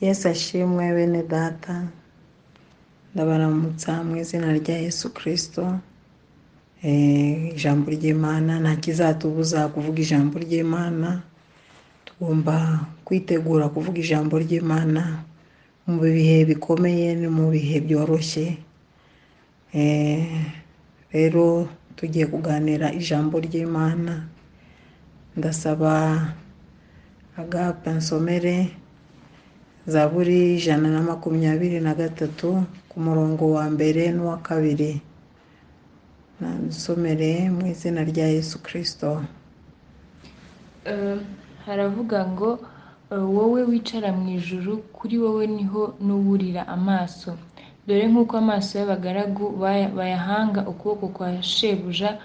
Yesu ashimwe bene data, ndabaramutsa mu izina rya Yesu Kristo. Ijambo ry'Imana nta kizatubuza kuvuga ijambo ry'Imana. Tugomba kwitegura kuvuga ijambo ry'Imana mu bihe bikomeye no mu bihe byoroshye. Rero tugiye kuganira ijambo ry'Imana. Ndasaba Agapa nsomere Zaburi 123 ku murongo wa mbere n'uwa kabiri. Nsomere mu izina rya Yesu Kristo. Haravuga ngo wowe wicara mu ijuru, kuri wowe niho nuburira amaso. Dore nk'uko amaso y'abagaragu bayahanga ukuboko kwa shebuja,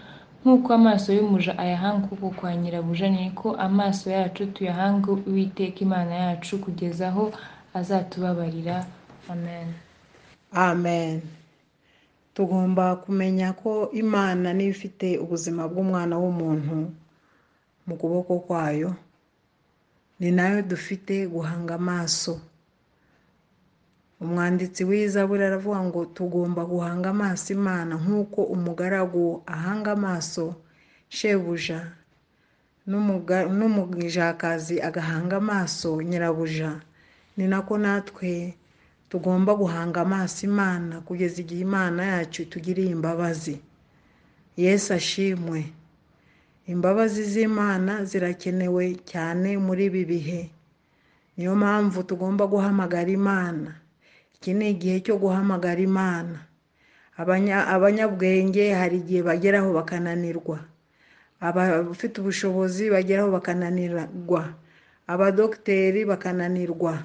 nk'uko amaso y'umuja ayahanga ukuboko kwa nyirabuja, niko amaso yacu tuyahanga Uwiteka Imana yacu kugeza aho azatubabarira. Amen. Amen. Tugomba kumenya ko Imana niyo ifite ubuzima bw'umwana w'umuntu mu kuboko kwayo, ni nayo dufite guhanga amaso. Umwanditsi w'Izaburi aravuga ngo tugomba guhanga amaso Imana nk'uko umugaragu ahanga amaso shebuja, n'umujakazi agahanga amaso nyirabuja. Ni nako natwe tugomba guhanga amaso Imana kugeza igihe Imana yacu itugiriye imbabazi. Yesu ashimwe. Imbabazi z'Imana zirakenewe cyane muri ibi bihe. Niyo mpamvu tugomba guhamagara Imana. Iki ni igihe cyo guhamagara Imana. Abanyabwenge hari igihe bageraho bakananirwa. Abafite ubushobozi bageraho bakananirwa. Abadokiteri bakananirwa.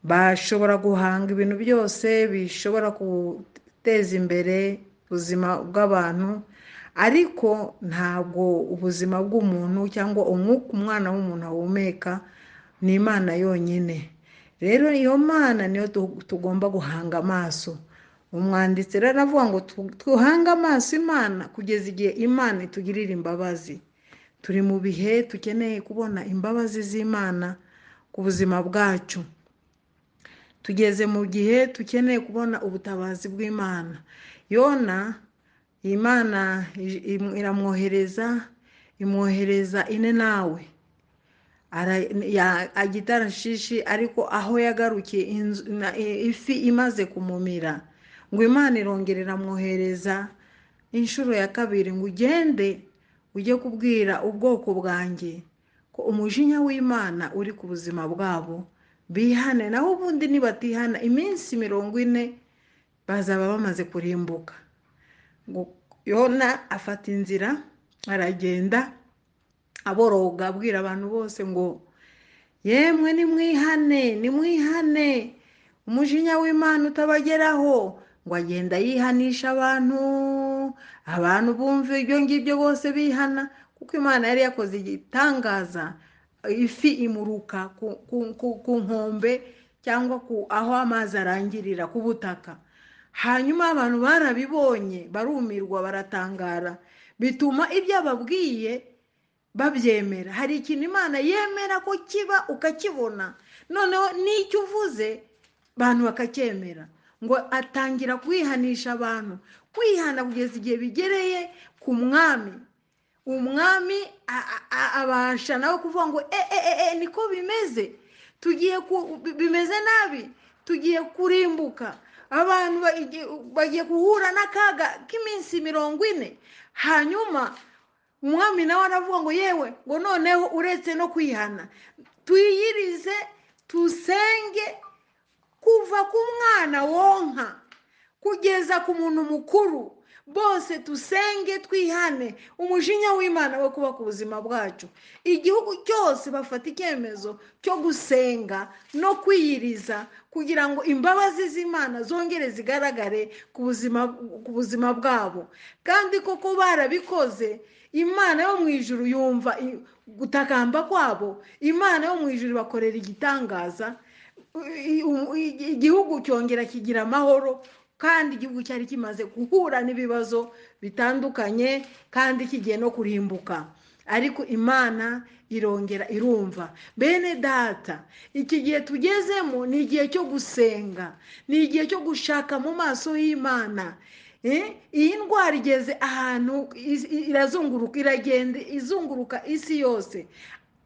Bashobora guhanga ibintu byose bishobora guteza imbere ubuzima bw'abantu, ariko ntabwo ubuzima bw'umuntu cyangwa umwuka umwana w'umuntu ahumeka ni Imana yonyine. Rero iyo Mana niyo tugomba guhanga amaso. Umwanditsi rero aravuga ngo tuhange amaso Imana kugeza igihe Imana itugirira imbabazi. Turi mu bihe tukeneye kubona imbabazi z'Imana ku buzima bwacu. Tugeze mu gihe tukeneye kubona ubutabazi bw'Imana. Yona, Imana imwohereza ine nawe. Agitarashishi, ariko aho yagarukiye ifi imaze kumumira, ngo Imana irongera iramwohereza inshuro ya kabiri ngo ugende ujye kubwira ubwoko bwanjye ko umujinya w'Imana uri ku buzima bwabo, bihane. Naho ubundi nibatihana iminsi 40 bazaba bamaze kurimbuka. Yona afata inzira aragenda aboroga abwira abantu bose ngo yemwe nimwihane umujinya w'Imana utabageraho. Ngo agenda yihanisha abantu bumve ibyo ngibyo bose bihana, kuko Imana yari yakoze igitangaza. Ifi imuruka ku nkombe cyangwa aho amazi arangirira ku butaka. Hanyuma abantu barabibonye barumirwa baratangara, bituma ibyo ababwiye babyemera. Hari ikintu Imana yemera ko kiba ukakibona, noneho n'icyo uvuze abantu bakacyemera. Ngo atangira kwihanisha abantu, kwihana kugeza igihe bigereye ku mwami. Umwami abasha nawe kuvuga ngo niko bimeze, bimeze nabi, tugiye kurimbuka. Abantu bagiye guhura n'akaga k'iminsi 40. Hanyuma umwami nawe aravuga ngo yewe, ngo noneho uretse no kwihana, tuyirize tusenge kuva ku mwana wonka kugeza ku muntu mukuru, bose tusenge twihane umujinya w'Imana wo kuba ku buzima bwacu. Igihugu cyose bafata icyemezo cyo gusenga no kwiyiriza kugira ngo imbabazi z'Imana zongere zigaragare ku buzima bwabo. Kandi koko barabikoze. Imana yo mu ijuru yumva gutakamba kwabo. Imana yo mu ijuru bakorera igitangaza. Igihugu cyongera kigira amahoro, kandi igihugu cyari kimaze guhura n'ibibazo bitandukanye kandi kigiye no kurimbuka. ariko imana irongera irumva. Bene data, iki gihe tugezemo ni igihe cyo gusenga, ni igihe cyo gushaka mu maso y'Imana. Iyi ndwara igeze ahantu irazunguruka, iragenda izunguruka isi yose,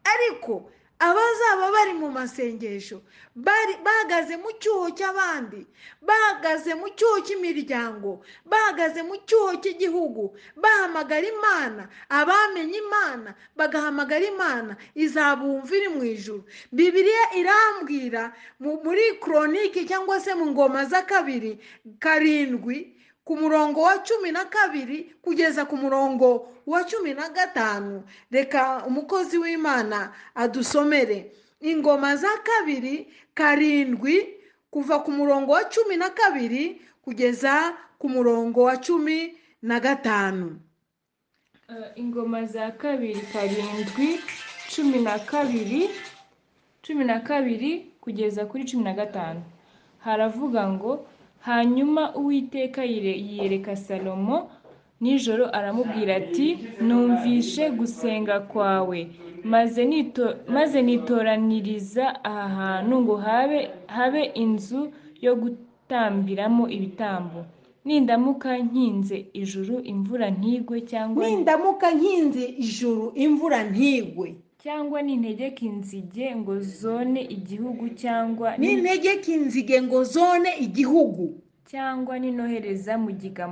ariko abazaba bari mu masengesho bahagaze mu cyuho cy'abandi, bahagaze mu cyuho cy'imiryango, bahagaze mu cyuho cy'igihugu, bahamagara Imana, abamenye Imana bagahamagara Imana, izabumva iri mu ijuru. Bibiliya irambwira muri Kronike cyangwa se mu Ngoma za kabiri 7 ku murongo wa 12 kugeza ku murongo wa 15. Reka umukozi w'Imana adusomere Ingoma za kabiri 7 kuva ku murongo wa 12 kugeza ku murongo wa 15. Ingoma za kabiri 7 12 kugeza kuri 15. Haravuga ngo, hanyuma Uwiteka yiyereka Salomo nijoro aramubwira ati, numvishe gusenga kwawe, maze nitoraniriza aha hantu ngo habe inzu yo gutambiramo ibitambo. Nindamuka nkinze ijuru imvura ntigwe, cyangwa nintegeka inzige ngo zone igihugu, cyangwa ninohereza mugiga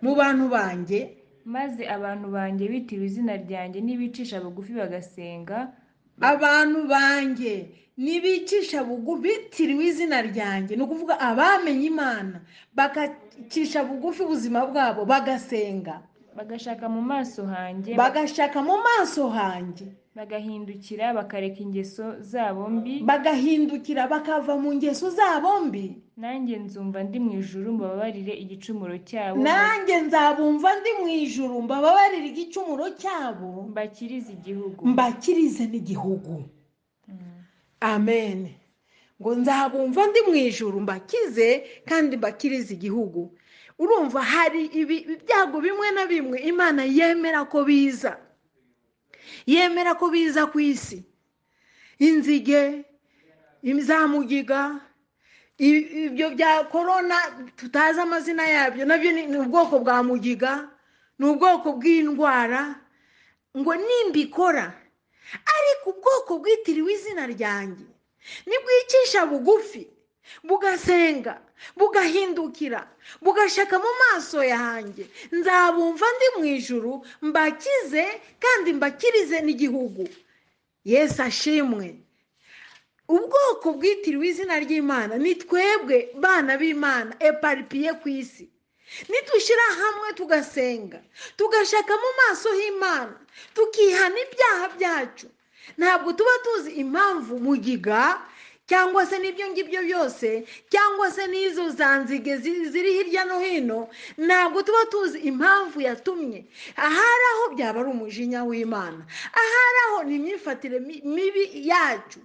mu bantu banjye, maze abantu banjye bitiriwe izina ryanjye nibicisha bugufi bagasenga. Abantu banjye nibicisha bugufi bitiriwe izina ryanjye, ni ukuvuga abamenye Imana bagacisha bugufi ubuzima bwabo bagasenga, bagashaka mu maso hanjye, bagahindukira bakareka ingeso zabo mbi, bakava mu ngeso zabo mbi, nanjye nzumva ndi mu ijuru mbababarire igicumuro cyabo, mbakirize n'igihugu. Amen. Ngo nzabumva ndi mu ijuru mbakize kandi mbakirize igihugu. Urumva hari ibyago bimwe na bimwe Imana yemera ko biza ku isi. Inzige, izamugiga, ibyo bya korona tutazi amazina yabyo, nabyo ni ubwoko bwa mugiga, ni ubwoko bw'indwara. Ngo nimbikora, ariko ubwoko bwitiriwe izina ryanjye nibwicisha bugufi bugasenga, bugahindukira, bugashaka mu maso yanjye, nzabumva ndi mu ijuru mbakize kandi mbakirize n'igihugu. Yesu ashimwe. Ubwoko bwitiriwe izina ry'Imana ni twebwe bana b'Imana eparipiye ku isi. Nitushyira hamwe tugasenga, tugashaka mu maso y'Imana, tukihana ibyaha byacu, ntabwo tuba tuzi impamvu mugiga cyangwa se n'ibyo ngibyo byose, cyangwa se n'izo zanzige ziri hirya no hino, ntabwo tuba tuzi impamvu yatumye. Ahari aho byaba ari umujinya w'Imana, ahari aho ni imyifatire mibi yacu,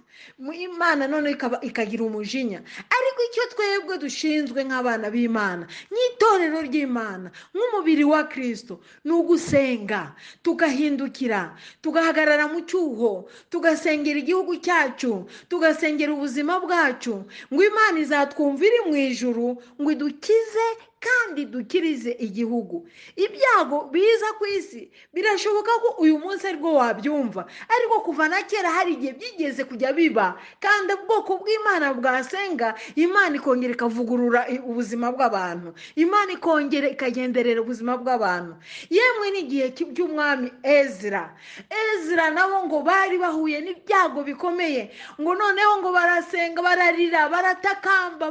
Imana none ikagira umujinya. Ariko icyo twebwe dushinzwe nk'abana b'Imana, nk'itorero ry'Imana, nk'umubiri wa Kristo, ni ugusenga, tugahindukira, tugahagarara mu cyuho, tugasengera igihugu cyacu, tugasengera ubuzima bwacu, ngo Imana izatwumva iri mu ijuru, ngo idukize kandi dukirize igihugu. Ibyago biza ku isi birashoboka ko uyu munsi ariko wabyumva, ariko kuva na kera hari igihe byigeze kujya biba, kandi ubwoko bw'Imana bwasenga, Imana ikongera ikavugurura ubuzima bw'abantu, Imana ikongera ikagenderera ubuzima bw'abantu. Yemwe n'igihe cy'umwami Ezra nabo ngo bari bahuye n'ibyago bikomeye, ngo noneho ngo barasenga, bararira, baratakamba,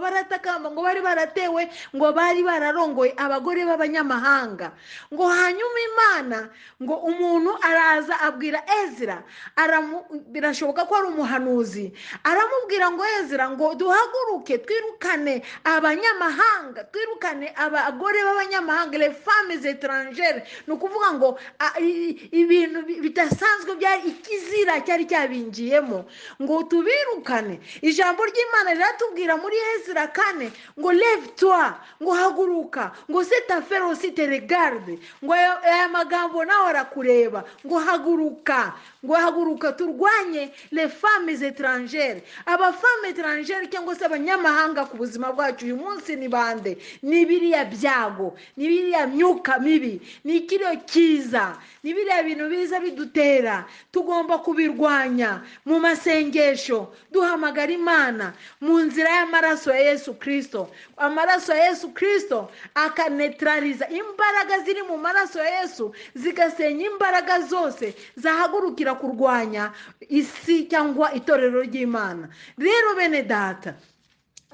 ngo bari baratewe, ngo bari bararongoye abagore b'abanyamahanga. Ngo hanyuma Imana, ngo umuntu araza abwira Ezra, birashoboka ko ari umuhanuzi, aramubwira ngo Ezra, ngo duhaguruke twirukane abanyamahanga, twirukane abagore b'abanyamahanga, les femmes étrangères. Ni ukuvuga ngo ibintu bidasanzwe byari ikizira cyari cyabinjiyemo, ngo tubirukane. Ijambo ry'Imana riratubwira muri Ezra 4 ngo lève toi, ngo haguruka haguruka, ngo seta ferosi te regarde, ngo aya magambo nawe arakureba, ngo haguruka turwanye les femmes étrangères. Abafemme étrangères cyangwa se abanyamahanga ku buzima bwacu uyu munsi ni bande? Ni biriya byago, ni biriya myuka mibi, ni kiriyo kiza, ni biriya bintu biza bidutera. Tugomba kubirwanya mu masengesho, duhamagara Imana mu nzira y'amaraso ya Yesu Kristo. Amaraso ya Yesu Kristo akanetraliza imbaraga ziri mu maraso ya Yesu, zigasenya imbaraga zose zahagurukira kurwanya isi cyangwa itorero ry'Imana. Rero bene data,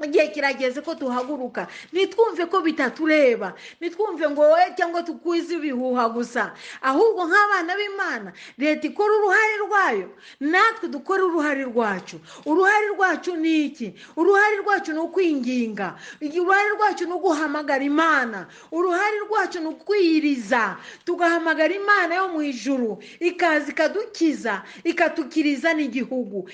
igihe kirageze ko tuhaguruka, nitwumve ko bitatureba, nitwumve ngo wowe cyangwa tukwize ibihuha gusa, ahubwo nk'abana b'Imana leta ikora uruhare rwayo, natwe dukora uruhare rwacu. Uruhare rwacu ni iki? Uruhare rwacu ni ukwinginga, uruhare rwacu ni uguhamagara Imana, uruhare rwacu ni ukwiyiriza, tugahamagara Imana yo mu ijuru ikaza ikadukiza, ikatukiriza n'igihugu,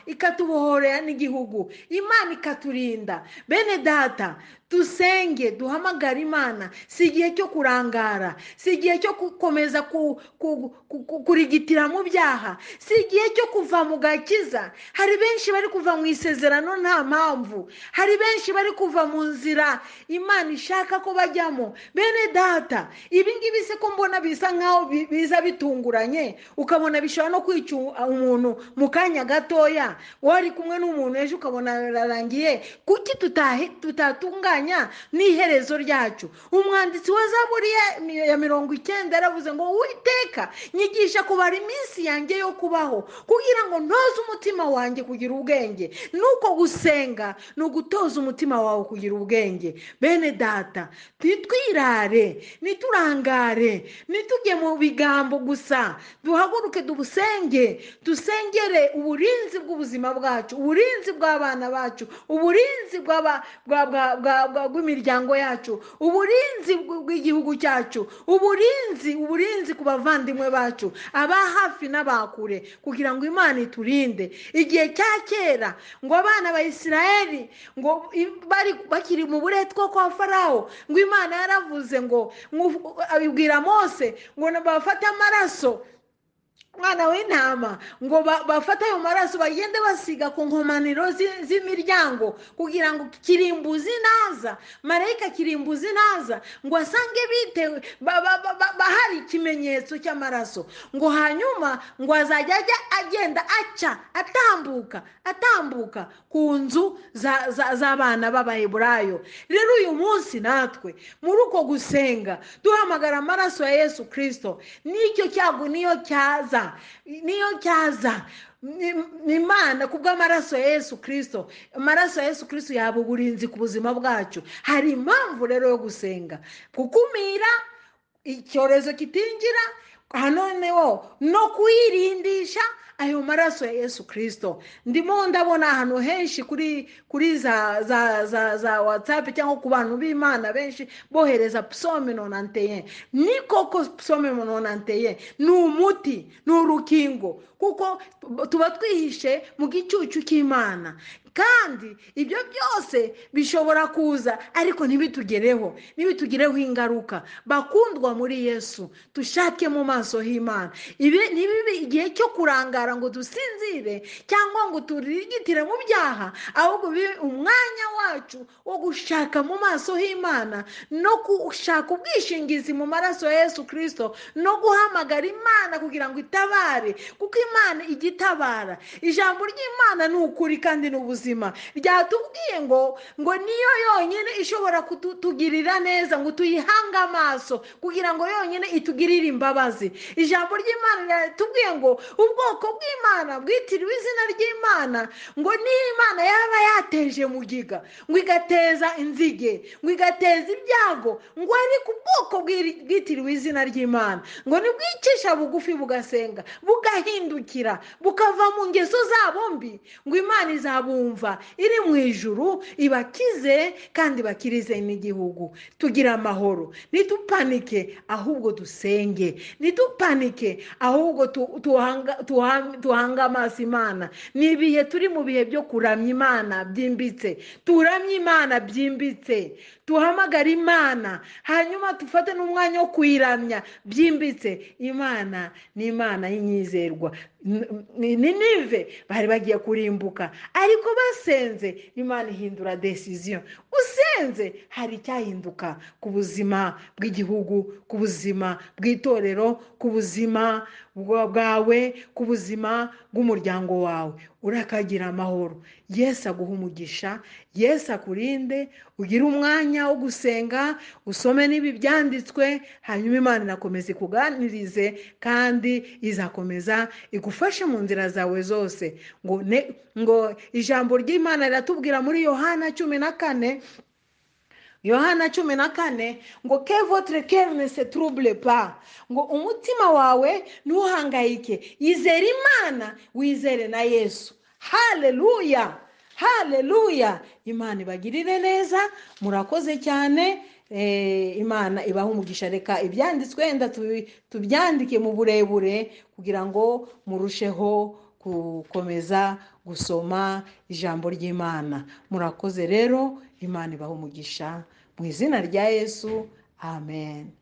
ikatubohorera n'igihugu, Imana ikaturinda. Bene data, dusenge, duhamagara Imana. Si igihe cyo kurangara, si igihe cyo gukomeza kurigitira mu byaha, si igihe cyo kuva mu gakiza. Hari benshi bari kuva mu isezerano nta mpamvu, hari benshi bari kuva mu nzira Imana ishaka ko bajyamo. Bene data, ibi ngibi se ko mbona bisa nkaho biza bitunguranye, ukabona bishobora no kwica umuntu mu kanya gatoya, wari kumwe n'umuntu ejo ukabona birarangiye. Kuki tutatunganya n'iherezo ryacu? Umwanditsi wa Zaburi ya 90 yaravuze ngo Uwiteka nyigisha kubara iminsi yanjye yo kubaho, kugira ngo ntoze umutima wanjye kugira ubwenge. Nuko gusenga ni ugutoza umutima wawe kugira ubwenge. Bene data, nitwirare, niturangare, nitujye mu bigambo gusa, duhaguruke dusengere uburinzi bw'ubuzima bwacu, uburinzi bw'abana bacu, uburinzi bw'imiryango yacu, uburinzi bw'igihugu cyacu, uburinzi ku bavandimwe bacu, aba hafi n'abakure, kugira ngo Imana iturinde. Igihe cya kera ngo abana ba Isiraheli ngo bakiri mu buretwa kwa Farawo, ngo Imana yaravuze ngo abibwira Mose ngo bafate amaraso mwana w'intama, ngo bafata ayo maraso bagende basiga ku nkomaniro z'imiryango, kugira ngo kirimbuzi naza, marayika kirimbuzi naza, ngo asange bitewe bahari ikimenyetso cy'amaraso, ngo hanyuma ngo azajya agenda atambuka ku nzu z'abana b'Abaheburayo. Rero uyu munsi natwe muri uko gusenga duhamagara amaraso ya Yesu Kristo, n'icyo cyago niyo cyaza Imana kubw'amaraso ya Yesu Kristo. Amaraso ya Yesu Kristo yaba uburinzi ku buzima bwacu. Hari impamvu rero yo gusenga, gukumira icyorezo kitinjira, hanoneho no kwirindisha ayo maraso ya Yesu Kristo. Ndimo ndabona ahantu henshi kuri za WhatsApp cyangwa ku bantu b'Imana benshi bohereza Psaume 91. Ni koko Psaume 91 ni umuti, ni urukingo, kuko tuba twihishe mu gicucu cy'Imana, kandi ibyo byose bishobora kuza ariko ntibitugereho ingaruka. Bakundwa muri Yesu, tushake mu maso h'Imana. Ibi nibibi igihe cyo kurangara ngo dusinzire cyangwa ngo turigitire mu byaha, ahubwo umwanya wacu wo gushaka mu maso h'Imana, no gushaka ubwishingizi mu maraso ya Yesu Kristo, no guhamagara Imana kugira ngo itabare, kuko Imana igitabara. Ijambo ry'Imana ni ukuri kandi ni ubuzima. Ryatubwiye ngo niyo yonyine ishobora kutugirira neza, ngo tuyihanga amaso kugira ngo yonyine itugirire imbabazi. Ijambo ry'Imana ryatubwiye ngo ubwoko bw'Imana bwitiriwe izina ry'Imana, ngo niyo Imana yaba yateje mugiga, ngo igateza inzige, ngo igateza ibyago, ngo ariko ubwoko bwitiriwe izina ry'Imana ngo nibwicisha bugufi bugasenga, bugahindukira, bukava mu ngeso zabo mbi, ngo Imana izabumva yumva iri mu ijuru ibakize kandi bakirize n'igihugu. Tugira amahoro, ntidupanike ahubwo dusenge, ntidupanike ahubwo tuhanga amaso Imana. Ni ibihe turi mu bihe byo kuramya Imana byimbitse, turamye Imana byimbitse, tuhamagara Imana, hanyuma dufate n'umwanya wo kuyiramya byimbitse. Imana ni Imana y'inyizerwa. Ninive bari bagiye kurimbuka, ariko basenze Imana ihindura decision. Usenze hari icyahinduka ku buzima bw'igihugu, ku buzima bw'itorero, ku buzima bwawe, ku buzima bw'umuryango wawe. Urakagira amahoro. Yesu aguha umugisha, Yesu akurinde, ugire umwanya wo gusenga, usome n'ibi byanditswe, hanyuma Imana inakomeza ikuganirize kandi izakomeza igufashe mu nzira zawe zose. Ngo ijambo ry'Imana riratubwira muri Yohana 14, ngo que votre cœur ne se trouble pas, ngo umutima wawe ntuhangayike, yizere Imana, wizere na Yesu. Haleluya, haleluya. Imana ibagirire neza, murakoze cyane. Imana ibaha umugisha. Reka ibyanditswe wenda tubyandike mu burebure kugira ngo murusheho gukomeza gusoma ijambo ry'Imana. Murakoze rero, Imana ibaha umugisha mu izina rya Yesu, amen.